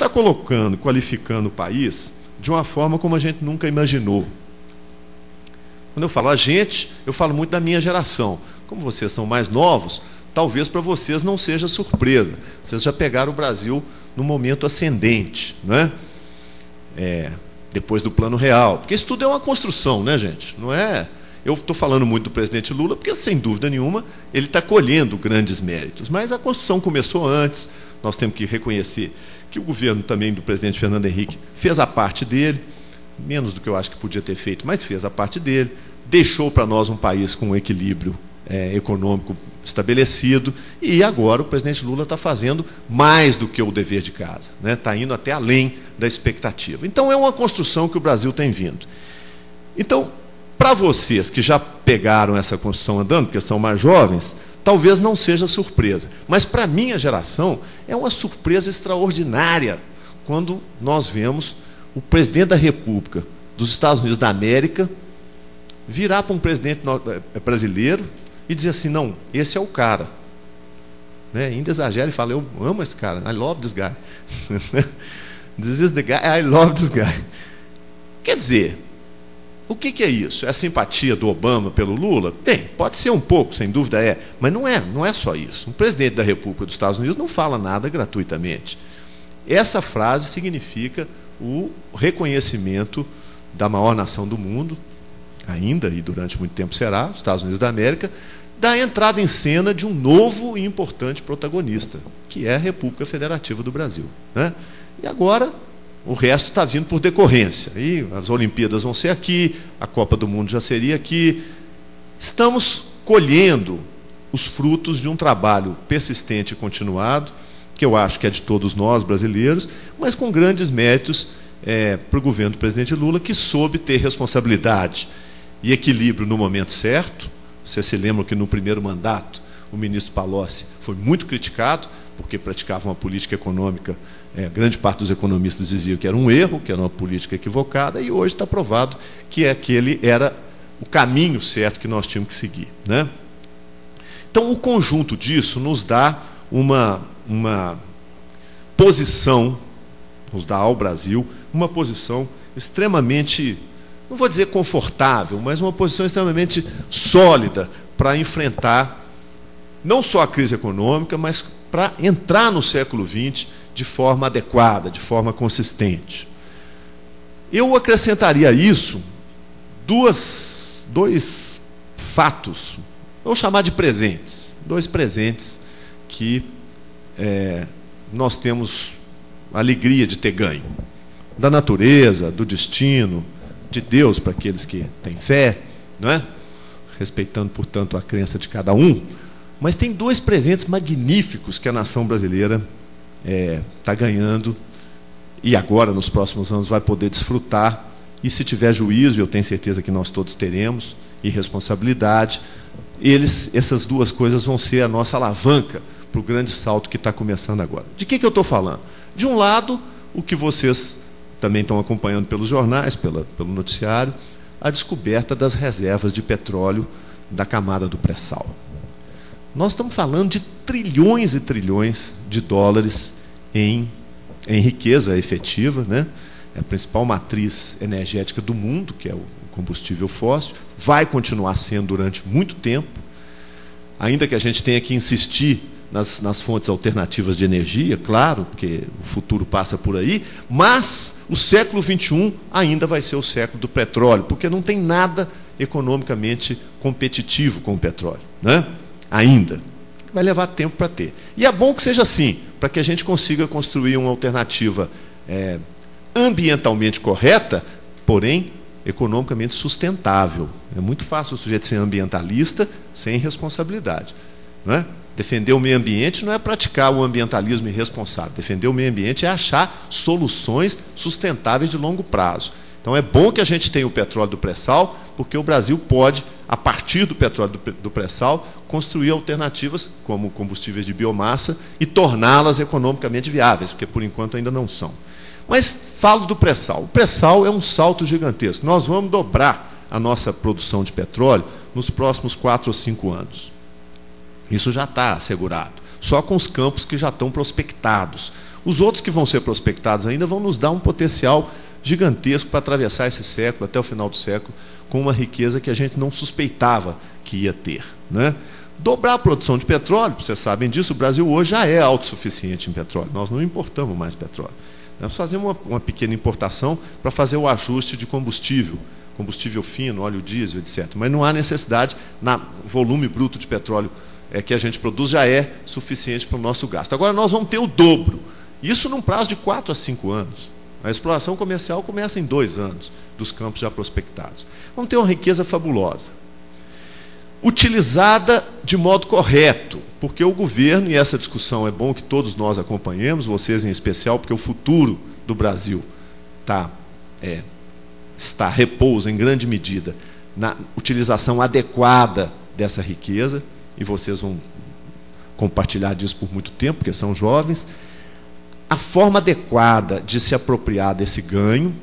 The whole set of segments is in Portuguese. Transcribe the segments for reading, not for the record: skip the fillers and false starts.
está colocando, qualificando o país de uma forma como a gente nunca imaginou. Quando eu falo a gente, eu falo muito da minha geração. Como vocês são mais novos, talvez para vocês não seja surpresa. Vocês já pegaram o Brasil no momento ascendente, né? Depois do Plano Real. Porque isso tudo é uma construção, né, gente? Não é... Eu estou falando muito do presidente Lula, porque, sem dúvida nenhuma, ele está colhendo grandes méritos. Mas a construção começou antes. Nós temos que reconhecer que o governo também do presidente Fernando Henrique fez a parte dele, menos do que eu acho que podia ter feito, mas fez a parte dele, deixou para nós um país com um equilíbrio econômico estabelecido, e agora o presidente Lula está fazendo mais do que o dever de casa, né? Está indo até além da expectativa. Então, é uma construção que o Brasil tem vindo. Então, para vocês que já pegaram essa construção andando, porque são mais jovens, talvez não seja surpresa. Mas, para a minha geração, é uma surpresa extraordinária quando nós vemos o presidente da República dos Estados Unidos da América virar para um presidente brasileiro e dizer assim, não, esse é o cara. Né? Ainda exagera e fala, eu amo esse cara, I love this guy. This is the guy, I love this guy. Quer dizer, o que é isso? É a simpatia do Obama pelo Lula? Bem, pode ser um pouco, sem dúvida mas não é só isso. Um presidente da República dos Estados Unidos não fala nada gratuitamente. Essa frase significa o reconhecimento da maior nação do mundo, ainda e durante muito tempo será, os Estados Unidos da América, da entrada em cena de um novo e importante protagonista, que é a República Federativa do Brasil, né? E agora o resto está vindo por decorrência. E as Olimpíadas vão ser aqui, a Copa do Mundo já seria aqui. Estamos colhendo os frutos de um trabalho persistente e continuado, que eu acho que é de todos nós brasileiros, mas com grandes méritos para o governo do presidente Lula, que soube ter responsabilidade e equilíbrio no momento certo. Vocês se lembram que no primeiro mandato o ministro Palocci foi muito criticado, porque praticava uma política econômica, grande parte dos economistas diziam que era um erro, que era uma política equivocada, e hoje está provado que aquele era o caminho certo que nós tínhamos que seguir, né? Então, o conjunto disso nos dá uma posição, nos dá ao Brasil uma posição extremamente, não vou dizer confortável, mas uma posição extremamente sólida para enfrentar não só a crise econômica, mas para entrar no século XX de forma adequada, de forma consistente. Eu acrescentaria a isso dois fatos, vou chamar de presentes, dois presentes que nós temos a alegria de ter ganho, da natureza, do destino, de Deus para aqueles que têm fé, não é? Respeitando, portanto, a crença de cada um. Mas tem dois presentes magníficos que a nação brasileira está ganhando e agora, nos próximos anos, vai poder desfrutar. E se tiver juízo, eu tenho certeza que nós todos teremos, e responsabilidade, essas duas coisas vão ser a nossa alavanca para o grande salto que está começando agora. De que eu estou falando? De um lado, o que vocês também estão acompanhando pelos jornais, pelo noticiário, a descoberta das reservas de petróleo da camada do pré-sal. Nós estamos falando de trilhões e trilhões de dólares em riqueza efetiva, né? É a principal matriz energética do mundo, que é o combustível fóssil, vai continuar sendo durante muito tempo, ainda que a gente tenha que insistir nas fontes alternativas de energia, claro, porque o futuro passa por aí, mas o século XXI ainda vai ser o século do petróleo, porque não tem nada economicamente competitivo com o petróleo, né? Ainda. Vai levar tempo para ter. E é bom que seja assim, para que a gente consiga construir uma alternativa ambientalmente correta, porém economicamente sustentável. É muito fácil o sujeito ser ambientalista sem responsabilidade, não é? Defender o meio ambiente não é praticar o ambientalismo irresponsável. Defender o meio ambiente é achar soluções sustentáveis de longo prazo. Então, é bom que a gente tenha o petróleo do pré-sal, porque o Brasil pode, a partir do petróleo do pré-sal, construir alternativas como combustíveis de biomassa e torná-las economicamente viáveis, porque, por enquanto, ainda não são. Mas falo do pré-sal. O pré-sal é um salto gigantesco. Nós vamos dobrar a nossa produção de petróleo nos próximos 4 ou 5 anos. Isso já está assegurado. só com os campos que já estão prospectados. Os outros que vão ser prospectados ainda vão nos dar um potencial gigantesco para atravessar esse século, até o final do século, com uma riqueza que a gente não suspeitava que ia ter, né? Dobrar a produção de petróleo, vocês sabem disso, o Brasil hoje já é autossuficiente em petróleo, nós não importamos mais petróleo. Nós fazemos uma pequena importação para fazer o ajuste de combustível fino, óleo diesel, etc. Mas não há necessidade, no volume bruto de petróleo que a gente produz já é suficiente para o nosso gasto. Agora nós vamos ter o dobro, isso num prazo de 4 a 5 anos. A exploração comercial começa em 2 anos, dos campos já prospectados. Vamos ter uma riqueza fabulosa, utilizada de modo correto, porque o governo, e essa discussão é bom que todos nós acompanhemos, vocês em especial, porque o futuro do Brasil repousa em grande medida na utilização adequada dessa riqueza, e vocês vão compartilhar disso por muito tempo, porque são jovens. A forma adequada de se apropriar desse ganho,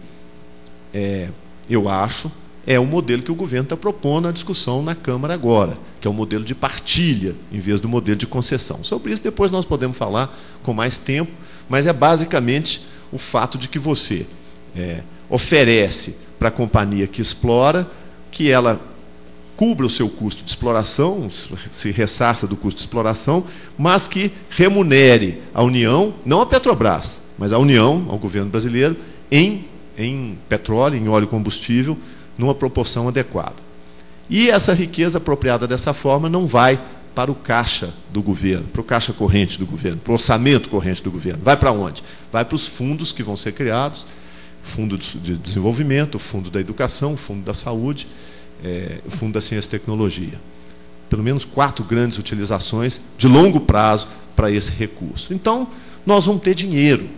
eu acho, é o modelo que o governo está propondo à discussão na Câmara agora, que é o modelo de partilha, em vez do modelo de concessão. Sobre isso depois nós podemos falar com mais tempo, mas é basicamente o fato de que você oferece para a companhia que explora, que ela cubra o seu custo de exploração, se ressarça do custo de exploração, mas que remunere a União, não a Petrobras, mas a União, ao governo brasileiro, em petróleo, em óleo combustível, numa proporção adequada. E essa riqueza apropriada dessa forma não vai para o caixa do governo, para o caixa corrente do governo, para o orçamento corrente do governo. Vai para onde? Vai para os fundos que vão ser criados, Fundo de Desenvolvimento, o Fundo da Educação, o Fundo da Saúde, o Fundo da Ciência e Tecnologia. Pelo menos 4 grandes utilizações de longo prazo para esse recurso. Então, nós vamos ter dinheiro.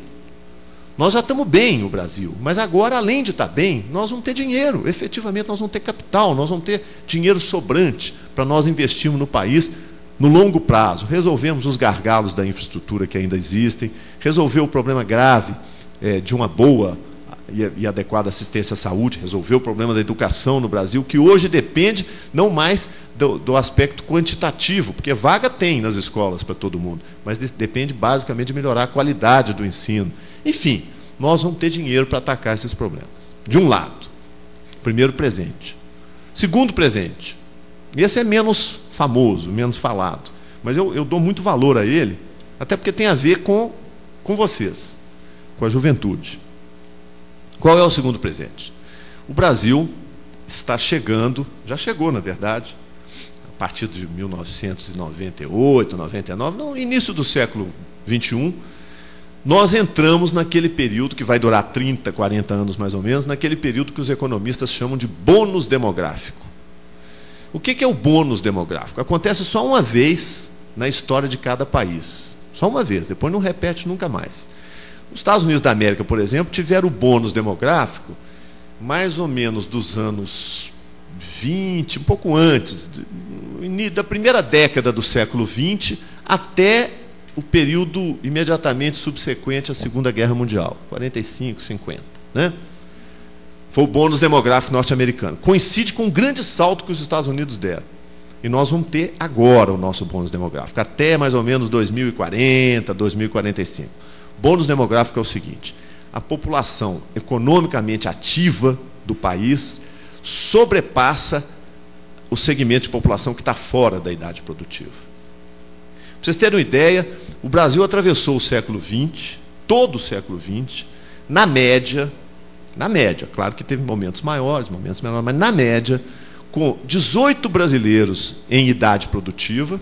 Nós já estamos bem no Brasil, mas agora, além de estar bem, nós vamos ter dinheiro. Efetivamente, nós vamos ter capital, nós vamos ter dinheiro sobrante para nós investirmos no país no longo prazo. Resolvemos os gargalos da infraestrutura que ainda existem, resolver o problema grave de uma boa e adequada assistência à saúde, resolver o problema da educação no Brasil, que hoje depende não mais do aspecto quantitativo, porque vaga tem nas escolas para todo mundo, mas depende basicamente de melhorar a qualidade do ensino. Enfim, nós vamos ter dinheiro para atacar esses problemas. De um lado, primeiro presente. Segundo presente, esse é menos famoso, menos falado, mas eu dou muito valor a ele, até porque tem a ver com vocês, com a juventude. Qual é o segundo presente? O Brasil está chegando, já chegou, na verdade, a partir de 1998, 99, no início do século XXI, nós entramos naquele período que vai durar 30, 40 anos mais ou menos, naquele período que os economistas chamam de bônus demográfico. O que é o bônus demográfico? Acontece só uma vez na história de cada país. Só uma vez, depois não repete nunca mais. Os Estados Unidos da América, por exemplo, tiveram o bônus demográfico mais ou menos dos anos 20, um pouco antes, da primeira década do século XX até o período imediatamente subsequente à Segunda Guerra Mundial, 45, 50. Né? Foi o bônus demográfico norte-americano. Coincide com um grande salto que os Estados Unidos deram. E nós vamos ter agora o nosso bônus demográfico, até mais ou menos 2040, 2045. Bônus demográfico é o seguinte: a população economicamente ativa do país sobrepassa o segmento de população que está fora da idade produtiva. Para vocês terem uma ideia, o Brasil atravessou o século XX, todo o século XX, na média, claro que teve momentos maiores, momentos menores, mas na média, com 18 brasileiros em idade produtiva,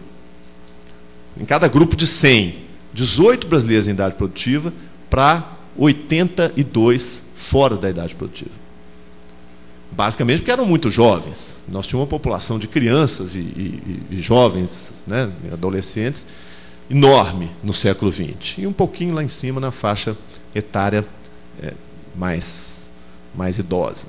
em cada grupo de 100, 18 brasileiros em idade produtiva para 82 fora da idade produtiva. Basicamente porque eram muito jovens. Nós tínhamos uma população de crianças e jovens, né, adolescentes, enorme no século XX. E um pouquinho lá em cima na faixa etária mais idosa.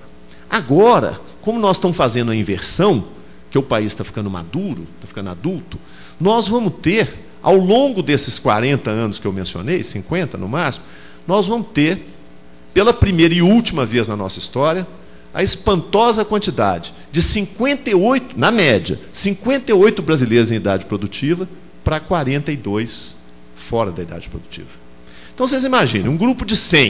Agora, como nós estamos fazendo a inversão, que o país está ficando maduro, está ficando adulto, nós vamos ter, ao longo desses 40 anos que eu mencionei, 50 no máximo, nós vamos ter, pela primeira e última vez na nossa história, a espantosa quantidade de 58, na média, 58 brasileiros em idade produtiva para 42 fora da idade produtiva. Então vocês imaginem, um grupo de 100